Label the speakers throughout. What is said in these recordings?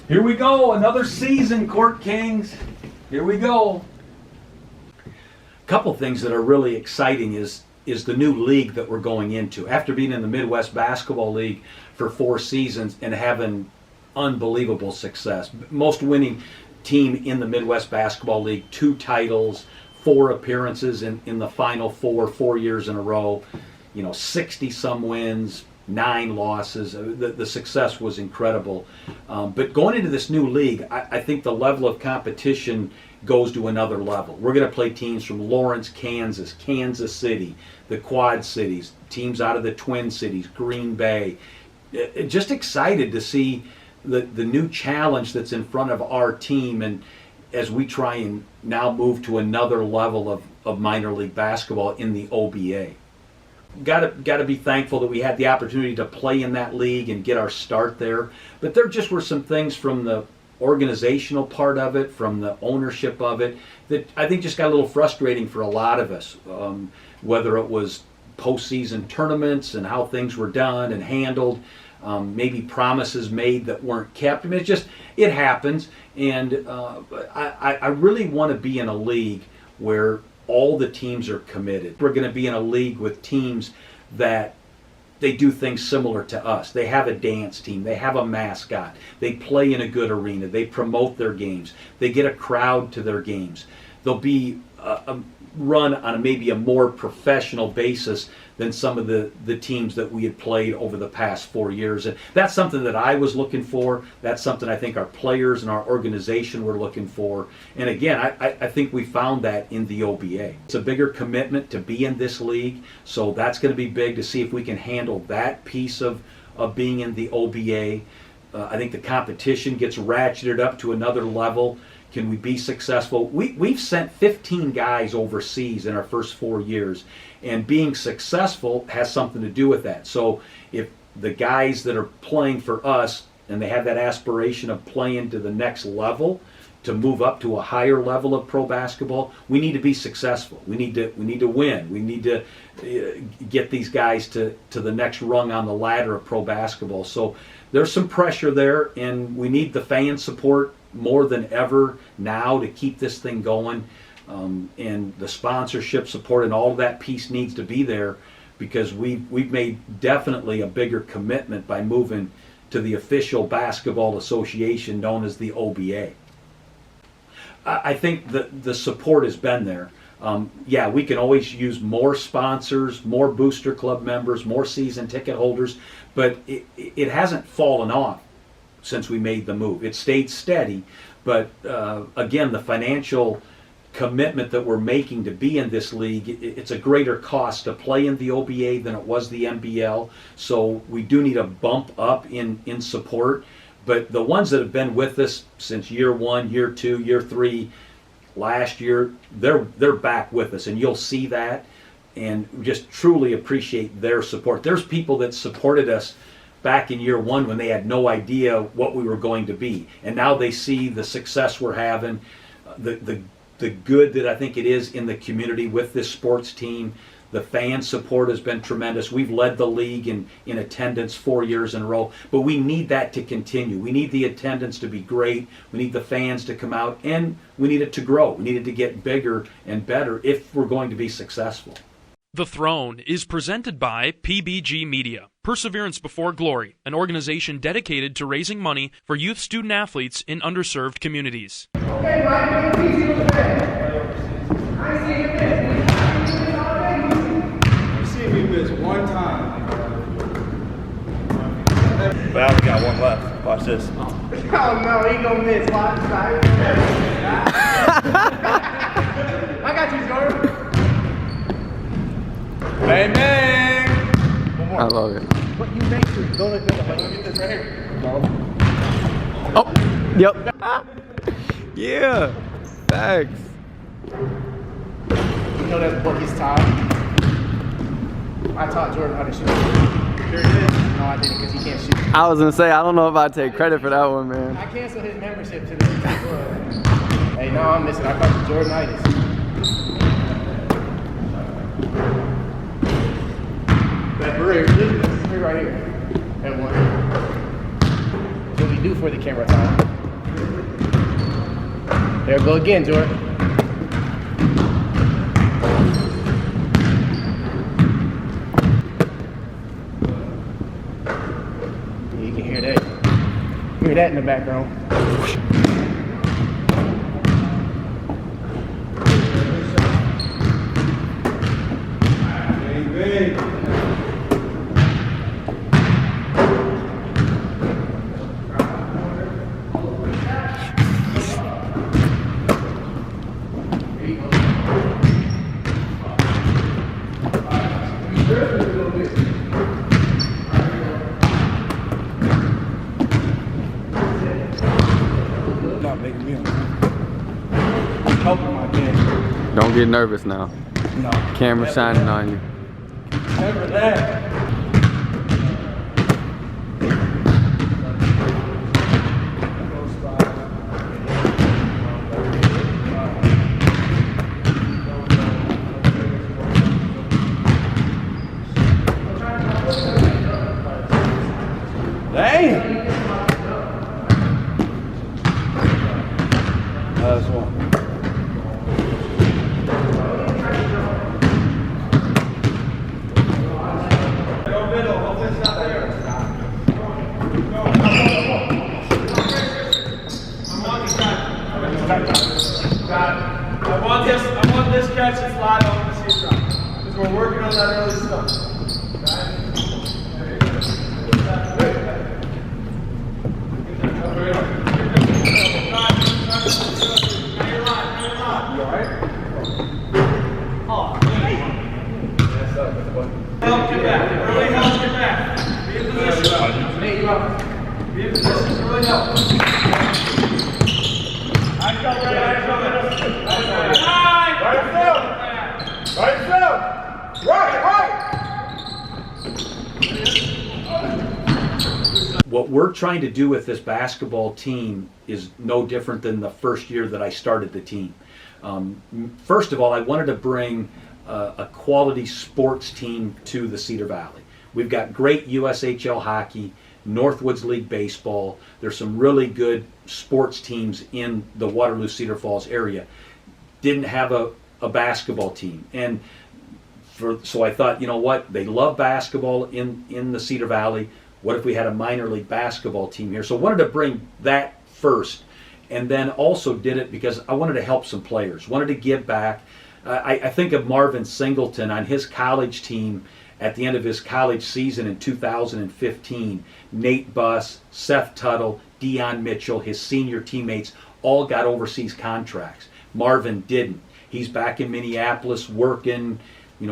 Speaker 1: Here we go, another season, Court Kings. Here we go. A couple things that are really exciting is the new league that we're going into. After being in the Midwest Basketball League for 4 seasons and having unbelievable success. Most winning team in the Midwest Basketball League, 2 titles, 4 appearances in the Final Four, 4 years in a row. 60-some wins, 9 losses. The success was incredible. But going into this new league, I think the level of competition goes to another level. We're going to play teams from Lawrence, Kansas, Kansas City, the Quad Cities, teams out of the Twin Cities, Green Bay. Just excited to see the new challenge that's in front of our team, and as we try and now move to another level of minor league basketball in the OBA. Got to be thankful that we had the opportunity to play in that league and get our start there. But there just were some things from the organizational part of it, from the ownership of it, that I think just got a little frustrating for a lot of us. Whether it was postseason tournaments and how things were done and handled, maybe promises made that weren't kept. I mean, it happens. And I really want to be in a league where all the teams are committed. We're going to be in a league with teams that they do things similar to us. They have a dance team. They have a mascot. They play in a good arena. They promote their games. They get a crowd to their games. They'll be run on maybe a more professional basis than some of the teams that we had played over the past 4 years. And that's something that I was looking for. That's something I think our players and our organization were looking for. And again, I think we found that in the OBA. It's a bigger commitment to be in this league, so that's going to be big to see if we can handle that piece of being in the OBA. I think the competition gets ratcheted up to another level. Can we be successful? We've sent 15 guys overseas in our first 4 years, and being successful has something to do with that. So if the guys that are playing for us and they have that aspiration of playing to the next level, to move up to a higher level of pro basketball, we need to be successful. We need to win. We need to get these guys to the next rung on the ladder of pro basketball. So there's some pressure there, and we need the fan support more than ever now to keep this thing going, and the sponsorship support and all of that piece needs to be there, because we've made definitely a bigger commitment by moving to the official basketball association known as the OBA. I think the support has been there. Yeah, we can always use more sponsors, more booster club members, more season ticket holders, but it hasn't fallen off since we made the move. It stayed steady, but again, the financial commitment that we're making to be in this league, it's a greater cost to play in the OBA than it was the NBL, so we do need a bump up in support. But the ones that have been with us since year 1, year 2, year 3, last year, they're back with us, and you'll see that, and just truly appreciate their support. There's people that supported us back in year 1 when they had no idea what we were going to be, and now they see the success we're having, the good that I think it is in the community with this sports team. The fan support has been tremendous. We've led the league in attendance 4 years in a row, but we need that to continue. We need the attendance to be great. We need the fans to come out, and we need it to grow. We need it to get bigger and better if we're going to be successful.
Speaker 2: The Throne is presented by PBG Media, Perseverance Before Glory, an organization dedicated to raising money for youth student athletes in underserved communities.
Speaker 3: Okay, Mike, please see what's there. I see it there.
Speaker 4: You see me miss one time.
Speaker 5: But I only got one left. Watch this.
Speaker 3: Oh no, he gonna miss. Watch this. I got you, Jordan.
Speaker 5: Bang, bang!
Speaker 6: I love it.
Speaker 3: What you make sure don't let me get this right here.
Speaker 6: Oh, yep. Yeah, thanks.
Speaker 3: You know that's Bucky's time. I taught Jordan how to shoot. Sure did. No, I didn't, because he can't shoot.
Speaker 6: I was gonna say, I don't know if I'd take credit for that one, man.
Speaker 3: I canceled his membership to the club. Hey, no, I'm missing. I caught the Jordanitis. That right here. And one. What we do for the camera time. There we go again, Jordan. Yeah, you can hear that. Hear that in the background.
Speaker 4: Not making me helping my game.
Speaker 6: Don't get nervous now.
Speaker 4: No.
Speaker 6: Camera shining on you.
Speaker 4: Never that. Dang! Last one. Go middle, hope it's not there. I want this catch to slide over the seat drop. Because we're working on that early stuff. Help, get back. Early help, get back. Be in position. Be in position. Early help. Eyes up, Ray. Eyes up. Right field. Right field. Right.
Speaker 1: What we're trying to do with this basketball team is no different than the first year that I started the team. First of all, I wanted to bring a quality sports team to the Cedar Valley. We've got great USHL hockey, Northwoods League baseball. There's some really good sports teams in the Waterloo Cedar Falls area. Didn't have a basketball team, and so I thought, you know what? They love basketball in the Cedar Valley. What if we had a minor league basketball team here? So I wanted to bring that first, and then also did it because I wanted to help some players. Wanted to give back. I think of Marvin Singleton on his college team at the end of his college season in 2015. Nate Buss, Seth Tuttle, Dion Mitchell, his senior teammates, all got overseas contracts. Marvin didn't. He's back in Minneapolis working,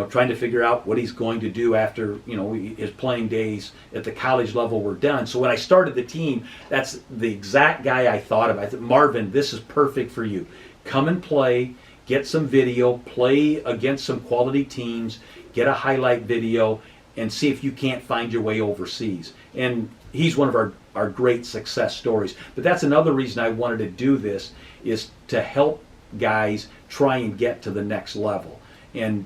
Speaker 1: trying to figure out what he's going to do after, his playing days at the college level were done. So when I started the team, that's the exact guy I thought of. I thought, Marvin, this is perfect for you. Come and play. Get some video, play against some quality teams, get a highlight video, and see if you can't find your way overseas. And he's one of our great success stories. But that's another reason I wanted to do this, is to help guys try and get to the next level. And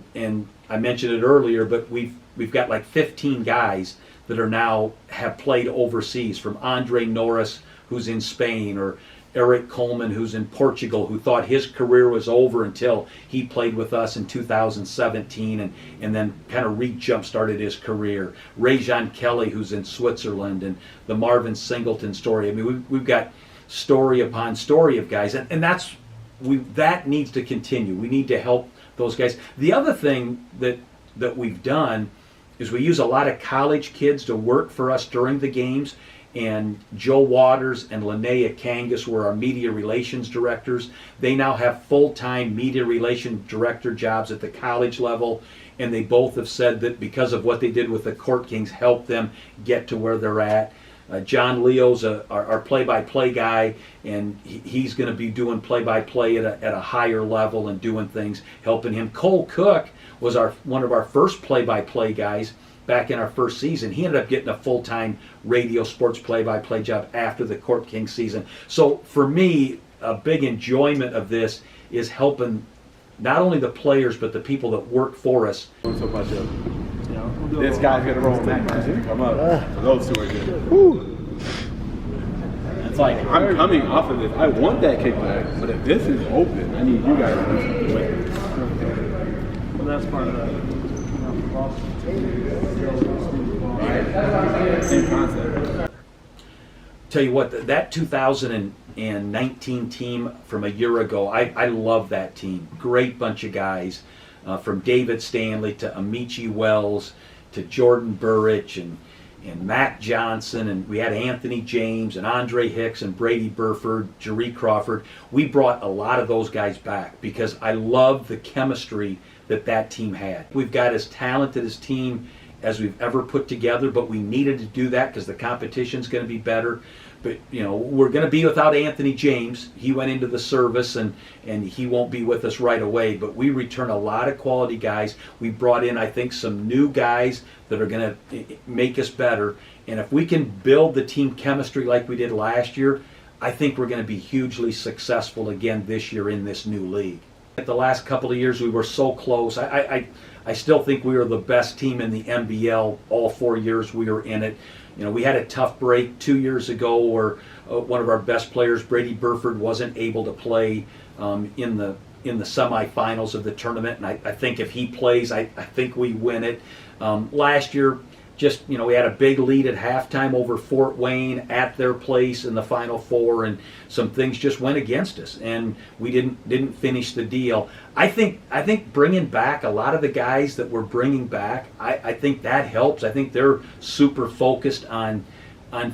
Speaker 1: I mentioned it earlier, but we've got like 15 guys that are now have played overseas, from Andre Norris, who's in Spain, or Eric Coleman, who's in Portugal, who thought his career was over until he played with us in 2017 and then kind of jump-started his career. Ray-Jean Kelly, who's in Switzerland, and the Marvin Singleton story. I mean, we've got story upon story of guys, and that needs to continue. We need to help those guys. The other thing that we've done is we use a lot of college kids to work for us during the games. And Joe Waters and Linnea Kangas were our media relations directors. They now have full-time media relations director jobs at the college level, and they both have said that because of what they did with the CourtKings helped them get to where they're at. John Leo's our play-by-play guy, and he's going to be doing play-by-play at a higher level and doing things, helping him. Cole Cook was one of our first play-by-play guys back in our first season. He ended up getting a full-time radio sports play-by-play job after the CourtKings season. So for me, a big enjoyment of this is helping not only the players but the people that work for us.
Speaker 4: This guy's gonna roll next. Come up. So those two are good.
Speaker 7: like I'm coming off of this. I want that kickback, but if this is open, I need you guys to do it.
Speaker 3: Well, that's part of that.
Speaker 7: Same concept.
Speaker 1: Tell you what, that 2019 team from a year ago, I love that team. Great bunch of guys, from David Stanley to Amici Wells to Jordan Burrich and Matt Johnson, and we had Anthony James and Andre Hicks and Brady Burford, Jeree Crawford. We brought a lot of those guys back because I love the chemistry that team had. We've got as talented a team as we've ever put together, but we needed to do that because the competition's going to be better. But we're going to be without Anthony James. He went into the service and he won't be with us right away. But we return a lot of quality guys. We brought in, I think, some new guys that are going to make us better. And if we can build the team chemistry like we did last year, I think we're going to be hugely successful again this year in this new league. At the last couple of years, we were so close. I still think we were the best team in the NBL all 4 years we were in it. We had a tough break 2 years ago where one of our best players, Brady Burford, wasn't able to play in the semifinals of the tournament. And I think if he plays, I think we win it. Last year, we had a big lead at halftime over Fort Wayne at their place in the Final Four, and some things just went against us, and we didn't finish the deal. I think bringing back a lot of the guys that we're bringing back, I think that helps. I think they're super focused on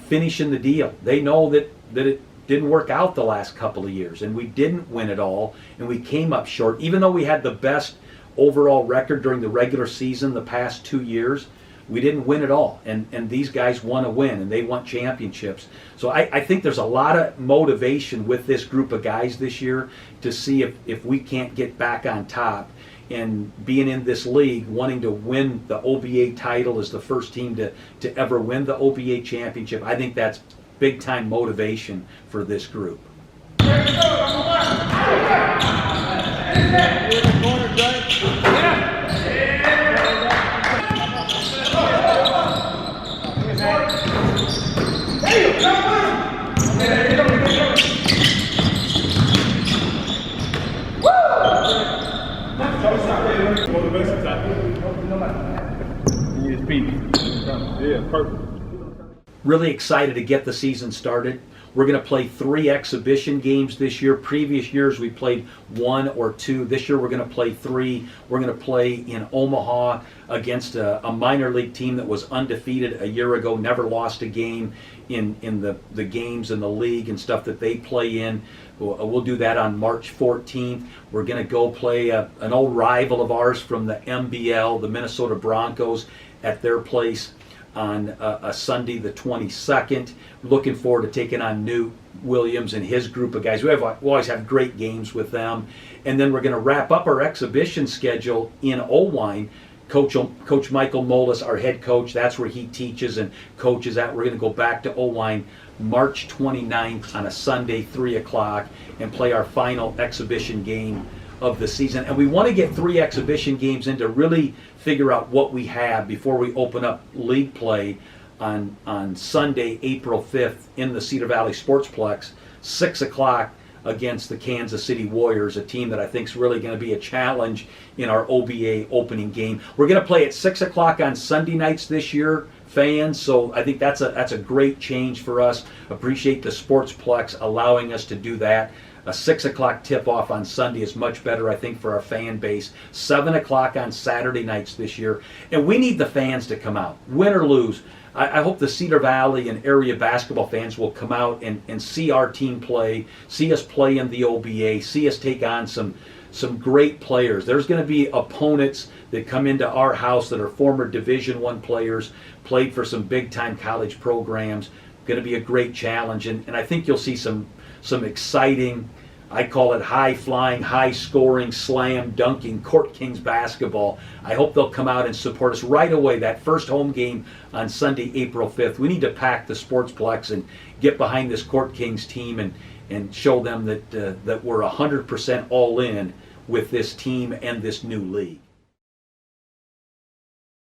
Speaker 1: finishing the deal. They know that it didn't work out the last couple of years, and we didn't win it all, and we came up short. Even though we had the best overall record during the regular season the past 2 years, we didn't win it all, and these guys want to win, and they want championships. So I think there's a lot of motivation with this group of guys this year to see if we can't get back on top. And being in this league, wanting to win the OBA title as the first team to ever win the OBA championship, I think that's big-time motivation for this group.
Speaker 7: Yeah, perfect.
Speaker 1: Really excited to get the season started. We're going to play 3 exhibition games this year. Previous years we played 1 or 2. This year we're going to play 3. We're going to play in Omaha against a minor league team that was undefeated a year ago, never lost a game in the games in the league and stuff that they play in. We'll do that on March 14th. We're going to go play an old rival of ours from the MBL, the Minnesota Broncos, at their place on a Sunday the 22nd. Looking forward to taking on Newt Williams and his group of guys. We always have great games with them. And then we're going to wrap up our exhibition schedule in Owine. Coach Michael Molis, our head coach, that's where he teaches and coaches at. We're going to go back to Owine March 29th on a Sunday, 3 o'clock, and play our final exhibition game of the season. And we want to get 3 exhibition games in to really figure out what we have before we open up league play on Sunday, April 5th in the Cedar Valley Sportsplex, 6 o'clock against the Kansas City Warriors, a team that I think is really going to be a challenge in our OBA opening game. We're going to play at 6 o'clock on Sunday nights this year, fans, so I think that's a great change for us. Appreciate the Sportsplex allowing us to do that. A 6 o'clock tip-off on Sunday is much better, I think, for our fan base. 7 o'clock on Saturday nights this year. And we need the fans to come out, win or lose. I hope the Cedar Valley and area basketball fans will come out and see our team play, see us play in the OBA, see us take on some great players. There's going to be opponents that come into our house that are former Division I players, played for some big-time college programs. Going to be a great challenge, and I think you'll see some exciting, I call it high-flying, high-scoring, slam-dunking CourtKings basketball. I hope they'll come out and support us right away. That first home game on Sunday, April 5th. We need to pack the Sportsplex and get behind this CourtKings team and show them that we're 100% all in with this team and this new league.